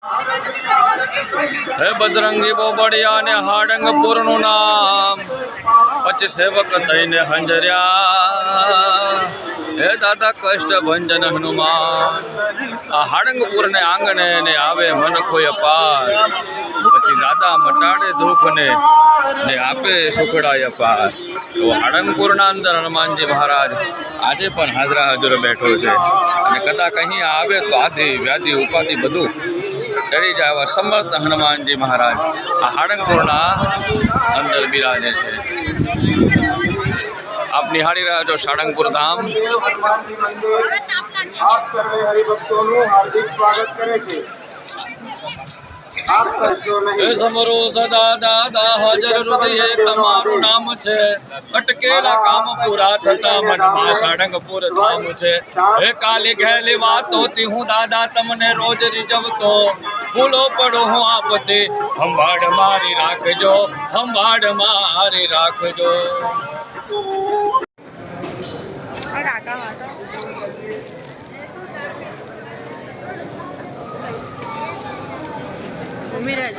હે બજરંગી બોબડિયા ને હાડંગપુરનું નામ પછી સેવક થઈને હંજર્યા હે દાદા કષ્ટ ભંજન હનુમાન આ હાડંગપુર ને આંગણે ને આવે મન કોઈ અપાર પછી દાદા મટાડે દુઃખ ને આપે સુખડાય અપાર તો હાડંગપુરના અંદર હનુમાનજી મહારાજ આજે પણ હાજરા હાજર બેઠો છે અને કદાચ અહીં આવે તો આદિ વ્યાધિ ઉપાધિ બધું ડરી જાય એવા સમર્થ હનુમાનજી મહારાજ આ હાડંગપુરના અંદર બિરાજે છે। આપ નિહાળી રહ્યા છો સાળંગપુર ધામ। સમરો સદા દાદા હાજર હૃદય તમારું નામ છે અટકેલા કામ પૂરા થતા મનમાં સાળંગપુર ધામ છે હે કાલી ઘેલી વાતોથી હું દાદા તમને રોજ રીઝવતો ભૂલો પડો હું આપતે સંભાળ મારી રાખજો સંભાળ મારી રાખજો। ઉમેરા